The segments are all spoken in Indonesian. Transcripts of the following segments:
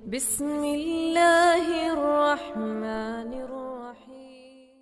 Bismillahirrahmanirrahim.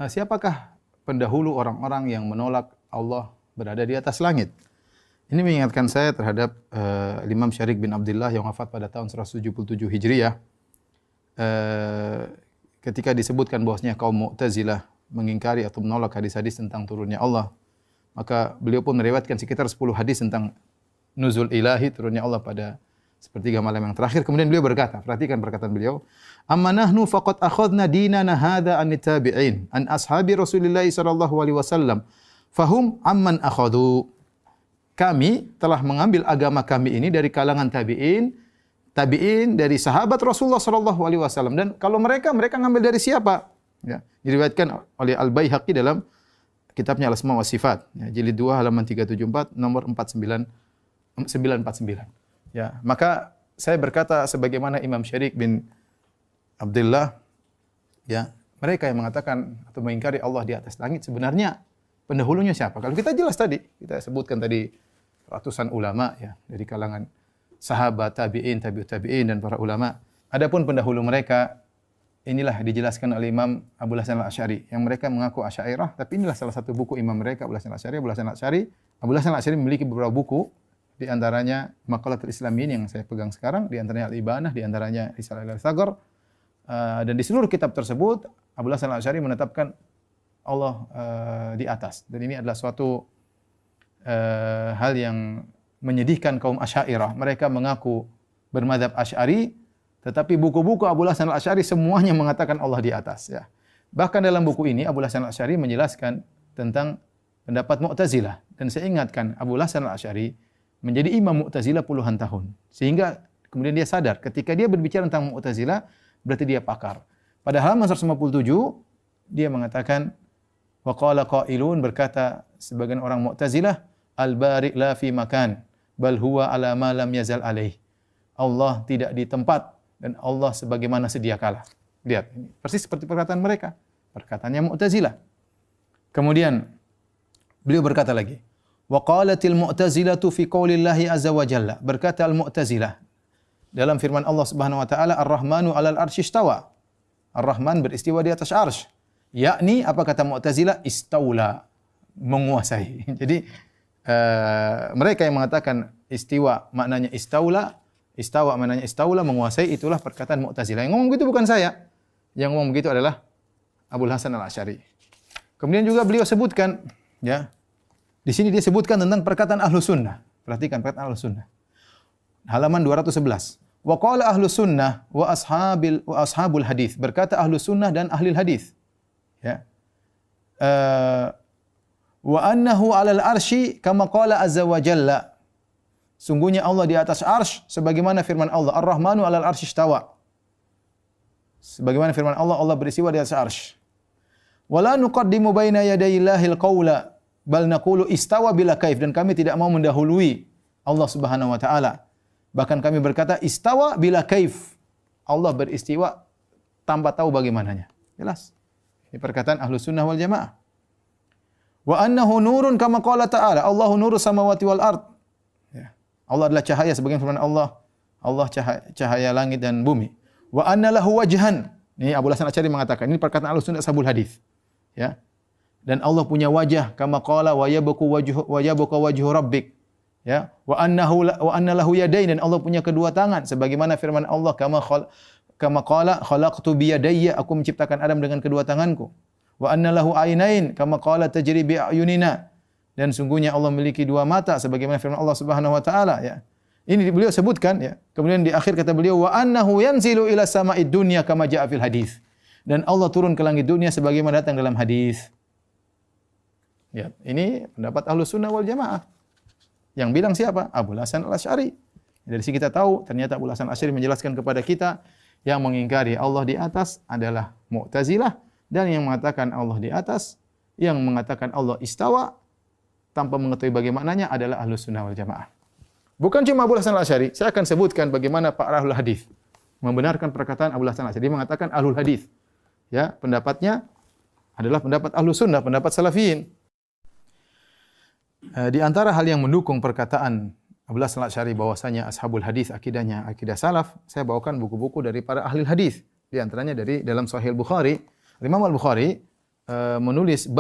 Siapakah pendahulu orang-orang yang menolak Allah berada di atas langit? Ini mengingatkan saya terhadap Imam Syarik bin Abdullah yang wafat pada tahun 177 Hijriah. Ketika disebutkan bahwasanya kaum Mu'tazilah mengingkari atau menolak hadis-hadis tentang turunnya Allah, maka beliau pun meriwayatkan sekitar 10 hadis tentang nuzul ilahi, turunnya Allah pada sepertiga malam yang terakhir. Kemudian beliau berkata, perhatikan perkataan beliau, "Amma nahnu faqad akhadna dinana hadha an tabi'in an ashabi Rasulillah sallallahu alaihi wasallam fahum amman akhadhu." Kami telah mengambil agama kami ini dari kalangan tabi'in dari sahabat Rasulullah sallallahu alaihi wasallam, dan kalau mereka ngambil dari siapa? Ya, diriwayatkan oleh Al-Baihaqi dalam kitabnya Al-Asma wa Sifat, ya, jilid 2 halaman 374 nomor 949. Ya, maka saya berkata sebagaimana Imam Syarik bin Abdullah, ya, mereka yang mengatakan atau mengingkari Allah di atas langit sebenarnya pendahulunya siapa? Kalau kita jelas tadi, kita sebutkan tadi ratusan ulama, ya, dari kalangan sahabat, tabi'in, tabi'ut tabi'in dan para ulama. Adapun pendahulu mereka inilah dijelaskan oleh Imam Abul Hasan Al-Asy'ari yang mereka mengaku Asy'ariyah, tapi inilah salah satu buku imam mereka, Abul Hasan Al-Asy'ari. Abul Hasan Al-Asy'ari memiliki beberapa buku, di antaranya Maqalatul Islamin yang saya pegang sekarang, di antaranya Al-Ibanah, di antaranya Risalah Al-Saghar. Dan di seluruh kitab tersebut Abul Hasan Al-Asy'ari menetapkan Allah di atas. Dan ini adalah suatu hal yang menyedihkan kaum Asy'ariyah. Mereka mengaku bermadzhab Asy'ari, tetapi buku-buku Abul Hasan Al-Asy'ari semuanya mengatakan Allah di atas, ya. Bahkan dalam buku ini Abul Hasan Al-Asy'ari menjelaskan tentang pendapat Mu'tazilah, dan saya ingatkan Abul Hasan Al-Asy'ari menjadi imam Mu'tazilah puluhan tahun, sehingga kemudian dia sadar ketika dia berbicara tentang Mu'tazilah berarti dia pakar. Pada halaman 157 dia mengatakan, wa qala qailun, berkata sebagian orang Mu'tazilah, al-bari' la fi makan bal huwa ala ma lam yazal alaih. Allah tidak di tempat dan Allah sebagaimana sedia kala. Lihat, ini persis seperti perkataan mereka, perkataannya Mu'tazilah. Kemudian beliau berkata lagi, wa qalatil mu'tazilatu fi qaulillahi azza wa jalla, berkata al-Mu'tazilah dalam firman Allah Subhanahu wa taala, Ar-Rahmanu 'alal arsy istawa. Ar-Rahman beristiwa di atas arsy. Yakni apa kata Mu'tazilah? Istaula, menguasai. Jadi mereka yang mengatakan istiwa maknanya istaula, istawa maknanya istaula, menguasai, itulah perkataan Mu'tazilah. Yang ngomong begitu bukan saya. Yang ngomong begitu adalah Abul Hasan Al-Asy'ari. Kemudian juga beliau sebutkan, ya, di sini dia sebutkan tentang perkataan Ahlus Sunnah. Perhatikan perkataan Ahlus Sunnah. Halaman 211. Wa qala Ahlus Sunnah wa ashabul hadis. Berkata Ahlus Sunnah dan ahli hadis. Ya. Wa annahu 'alal arsy kama qala azza wa jalla. Sungguhnya Allah di atas arsy sebagaimana firman Allah, Ar-Rahmanu 'alal arsy istawa. Sebagaimana firman Allah, Allah beristiwa di atas arsy. Wala nuqaddimu baina yadayillahil qaula bal naqulu istawa bila kaif, dan kami tidak mau mendahului Allah Subhanahu wa taala. Bahkan kami berkata istawa bila kaif. Allah beristiwa tanpa tahu bagaimananya. Jelas. Ini perkataan Ahlus Sunnah wal Jamaah. Wa annahu nurun kama qala ta'ala, Allahu nurus samawati wal ard. Ya. Allah adalah cahaya sebagaimana firman Allah, Allah cahaya langit dan bumi. Wa anna lahu wajhan. Ini Abul Hasan Asy'ari mengatakan, ini perkataan Ahlus Sunnah ashabul hadis. Ya. Dan Allah punya wajah, kama qala wa yabqa wajhu rabbik. Ya, wa anna lahu yadayn, dan Allah punya kedua tangan sebagaimana firman Allah, kama qala khalaqtu bi yadayya, aku menciptakan Adam dengan kedua tanganku. Wa anna lahu ainain kama qala tajri bi ayunina, dan sungguhnya Allah memiliki dua mata sebagaimana firman Allah Subhanahu wa taala, ya. Ini beliau sebutkan, ya. Kemudian di akhir kata beliau, wa annahu yanzilu ila sama'id dunya kama jaa fil hadis. Dan Allah turun ke langit dunia sebagaimana datang dalam hadis. Ya, ini pendapat Ahlus Sunnah wal Jamaah. Yang bilang siapa? Abul Hasan Al-Asy'ari. Dari sini kita tahu ternyata Abul Hasan Al-Asy'ari menjelaskan kepada kita yang mengingkari Allah di atas adalah Mu'tazilah, dan yang mengatakan Allah di atas, yang mengatakan Allah istawa tanpa mengetahui bagaimananya adalah Ahlus Sunnah wal Jamaah. Bukan cuma Abul Hasan Al-Asy'ari, saya akan sebutkan bagaimana para ahlul hadis membenarkan perkataan Abul Hasan Al-Asy'ari. Dia mengatakan ahlul hadis. Ya, pendapatnya adalah pendapat Ahlus Sunnah, pendapat Salafiyin. Di antara hal yang mendukung perkataan Abdullah Al-Asy'ari bahwasanya ashabul hadis akidahnya akidah salaf, saya bawakan buku-buku dari para ahli hadis. Di antaranya dari dalam Sahih Bukhari, Imam Al-Bukhari menulis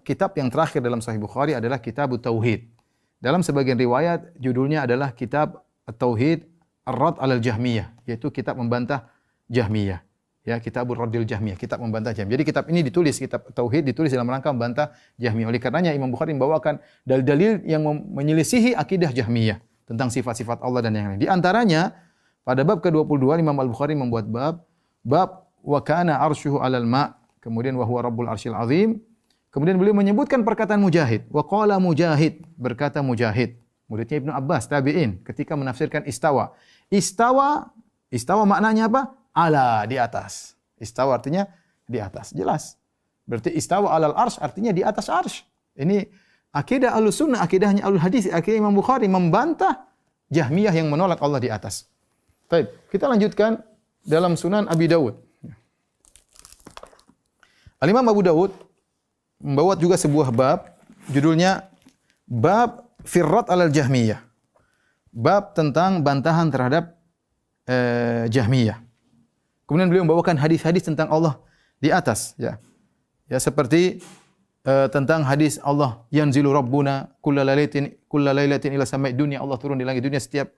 kitab yang terakhir dalam Sahih Bukhari adalah Kitab Tauhid. Dalam sebagian riwayat judulnya adalah Kitab Tauhid Ar-Rad 'alal Jahmiyah, yaitu kitab membantah Jahmiyah. Ya, Kitabur Raddil Jahmiyah, kitab membantah Jahmiyah. Jadi kitab ini ditulis, kitab Tauhid ditulis dalam rangka membantah Jahmiyah. Oleh karenanya Imam Bukhari membawakan dalil-dalil yang menyelisihi akidah Jahmiyah tentang sifat-sifat Allah dan yang lain. Di antaranya pada bab ke-22 Imam Al-Bukhari membuat bab wa kana arsyuhu 'alal ma', kemudian wa huwa rabbul arsyil azim. Kemudian beliau menyebutkan perkataan Mujahid, wa qala Mujahid, berkata Mujahid, muridnya Ibnu Abbas tabi'in, ketika menafsirkan istawa. Istawa maknanya apa? Ala, di atas. Istawa artinya di atas. Jelas. Berarti istawa alal arsy artinya di atas arsy. Ini akidah Ahlussunnah, akidahnya Ahlul Hadis, akidah Imam Bukhari membantah Jahmiyah yang menolak Allah di atas. Baik, kita lanjutkan dalam Sunan Abi Dawud. Al-Imam Abu Dawud membawa juga sebuah bab, judulnya Bab Firrat alal Jahmiyah. Bab tentang bantahan terhadap Jahmiyah. Kemudian beliau membawakan hadis-hadis tentang Allah di atas, ya. Ya seperti tentang hadis Allah yanzilu rabbuna kullalailatin ila samai dunya, Allah turun di langit dunia setiap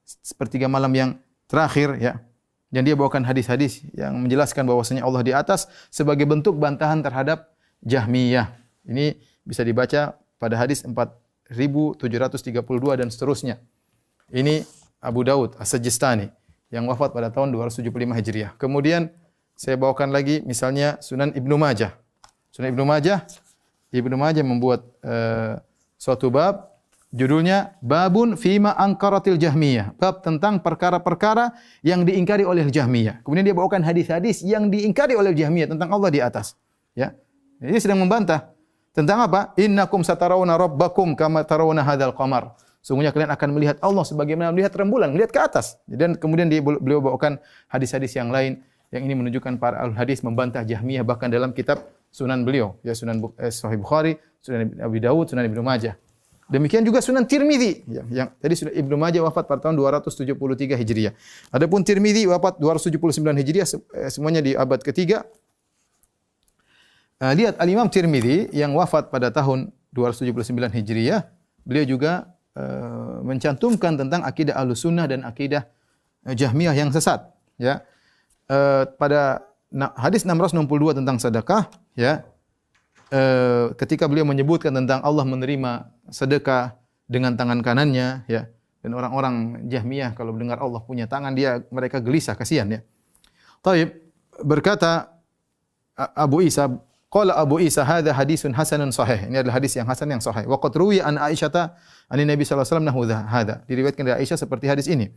sepertiga malam yang terakhir, ya. Dan dia bawakan hadis-hadis yang menjelaskan bahwasanya Allah di atas sebagai bentuk bantahan terhadap Jahmiyah. Ini bisa dibaca pada hadis 4732 dan seterusnya. Ini Abu Dawud As-Sijistani yang wafat pada tahun 275 Hijriah. Kemudian saya bawakan lagi misalnya Sunan Ibnu Majah. Sunan Ibnu Majah membuat suatu bab, judulnya Babun Fima Angkaratil Jahmiyah. Bab tentang perkara-perkara yang diingkari oleh Jahmiyah. Kemudian dia bawakan hadis-hadis yang diingkari oleh Jahmiyah tentang Allah di atas. Ya, dia sedang membantah tentang apa? Innakum satarawna rabbakum kama tarawna hadzal qamar. Sungguhnya kalian akan melihat Allah sebagaimana melihat rembulan, melihat ke atas. Dan kemudian beliau bawakan hadis-hadis yang lain yang ini menunjukkan para ahli hadis membantah Jahmiyah bahkan dalam kitab Sunan beliau, ya Sunan Sahih Bukhari, Sunan Abi Dawud, Sunan Ibnu Majah. Demikian juga Sunan Tirmidzi, yang tadi Sunan Ibnu Majah wafat pada tahun 273 Hijriah. Adapun Tirmidzi wafat 279 Hijriah, semuanya di abad ketiga. Lihat Al-Imam Tirmidzi yang wafat pada tahun 279 Hijriah, beliau juga mencantumkan tentang akidah Ahlussunnah dan akidah Jahmiyah yang sesat, ya. Pada hadis 662 tentang sedekah, ya. Ketika beliau menyebutkan tentang Allah menerima sedekah dengan tangan kanannya, ya. Dan orang-orang Jahmiyah kalau mendengar Allah punya tangan, mereka gelisah, kasihan, ya. Taib, berkata Abu Isa, qala Abu Isa hadza hadisun hasanun sahih. Ini adalah hadis yang hasan yang sahih. Wa qad ruwiya an Aisyah an Nabi sallallahu alaihi wasallam nahu hadza. Diriwayatkan dari Aisyah seperti hadis ini.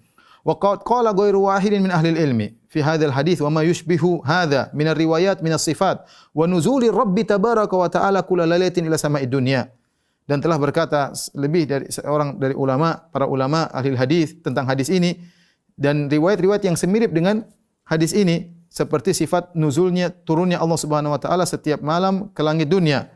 Wa qad qala ghairu wahidin min ahli ilmi fi hadzal hadis wa ma yushbihu hadza min ar-riwayat min as-sifat wa nuzuli Rabbi tabaraka wa ta'ala kulla lailatin ila sama'id dunya. Dan telah berkata lebih dari seorang dari para ulama ahli hadis tentang hadis ini dan riwayat-riwayat yang semirip dengan hadis ini seperti sifat nuzulnya, turunnya Allah Subhanahu wa taala setiap malam ke langit dunia.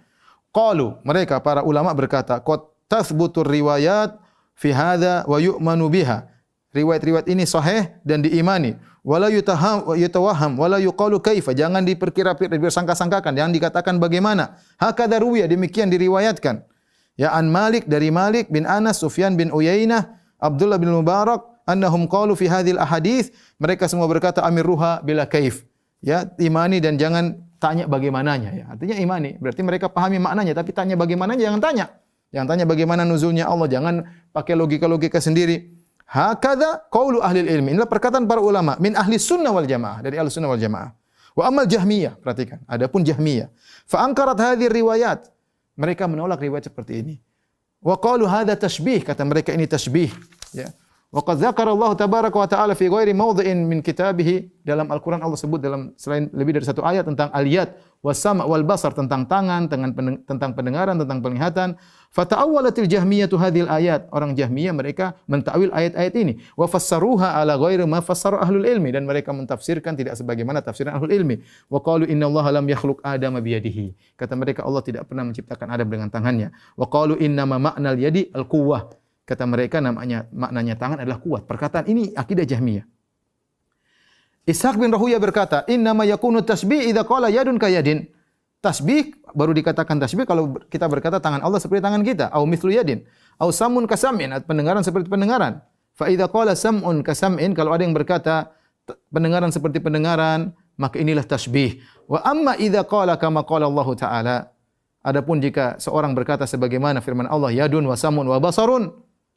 Qalu, mereka para ulama berkata, qad tathbutur riwayat fi hadza wa yu'manu biha. Riwayat-riwayat ini sahih dan diimani. Wala yutawahham wala yuqalu kaifa. Jangan dipersangka-sangkakan, jangan dikatakan bagaimana. Hakadha ruwiya, demikian diriwayatkan. Ya an Malik, dari Malik bin Anas, Sufyan bin Uyainah, Abdullah bin Mubarak, annahum qalu fi hadhil ahadits, mereka semua berkata amirruha bila kaif. Ya, imani dan jangan tanya bagaimananya, ya. Artinya imani, berarti mereka pahami maknanya tapi tanya bagaimananya jangan tanya. Jangan tanya bagaimana nuzulnya Allah, jangan pakai logika-logika sendiri. Hakadha qaulu ahli ilmi. Inilah perkataan para ulama min ahli sunnah wal jamaah, dari ahli sunnah wal jamaah. Wa amal Jahmiyah, perhatikan, adapun Jahmiyah, fa angkarat hadhihi riwayat. Mereka menolak riwayat seperti ini. Wa qalu hadza tashbih, kata mereka ini tashbih, ya. Wa qad dzakara Allah tabaraka wa ta'ala fi ghairi mawdhi'in min kitabih, dalam Al-Qur'an Allah sebut dalam selain lebih dari satu ayat tentang al-yad was-sam' wal basar, tentang tangan, tentang pendengaran, tentang penglihatan. Fata'awwalatil jahmiyah hadhil ayat. Orang Jahmiyah mereka mentakwil ayat-ayat ini. Wa fassaruha ala ghairi ma fassara ahlul ilmi, dan mereka mentafsirkan tidak sebagaimana tafsiran ahlul ilmi. Wa qalu innallaha lam yakhluq Adama biyadihi. Kata mereka Allah tidak pernah menciptakan Adam dengan tangannya. Wa qalu innama ma'nal yadi al-quwwah. Kata mereka maknanya tangan adalah kuat. Perkataan ini akidah Jahmiyah. Ishaq bin Rahuya berkata, "Innama yakunu tasbih idza qala yadun kayadin." Tasbih baru dikatakan tasbih kalau kita berkata tangan Allah seperti tangan kita, au mithlu yadin, au samun kasam'in, pendengaran seperti pendengaran. Fa idza qala sam'un kasam'in, kalau ada yang berkata pendengaran seperti pendengaran, maka inilah tasbih. Wa amma idza qala kama qala Allah Ta'ala. Adapun jika seorang berkata sebagaimana firman Allah, yadun wa samun wa basarun,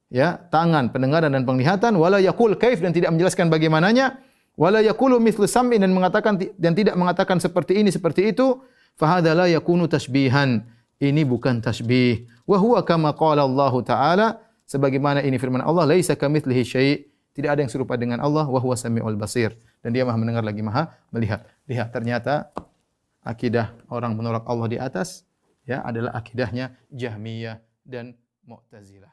ya, tangan, pendengaran dan penglihatan, wala yaqul kaif, dan tidak menjelaskan bagaimananya, wala yaqulu mithlu sam'in, dan tidak mengatakan seperti ini seperti itu, fa hadza la yakunu tasbihan. Ini bukan tasbih. Wa huwa kama qala Allah Ta'ala, sebagaimana ini firman Allah, laisa kamitslihi syai', tidak ada yang serupa dengan Allah, wa huwa samiul basir, dan dia Maha mendengar lagi Maha melihat. Lihat, ternyata akidah orang menolak Allah di atas, ya, adalah akidahnya Jahmiyah dan Mu'tazilah.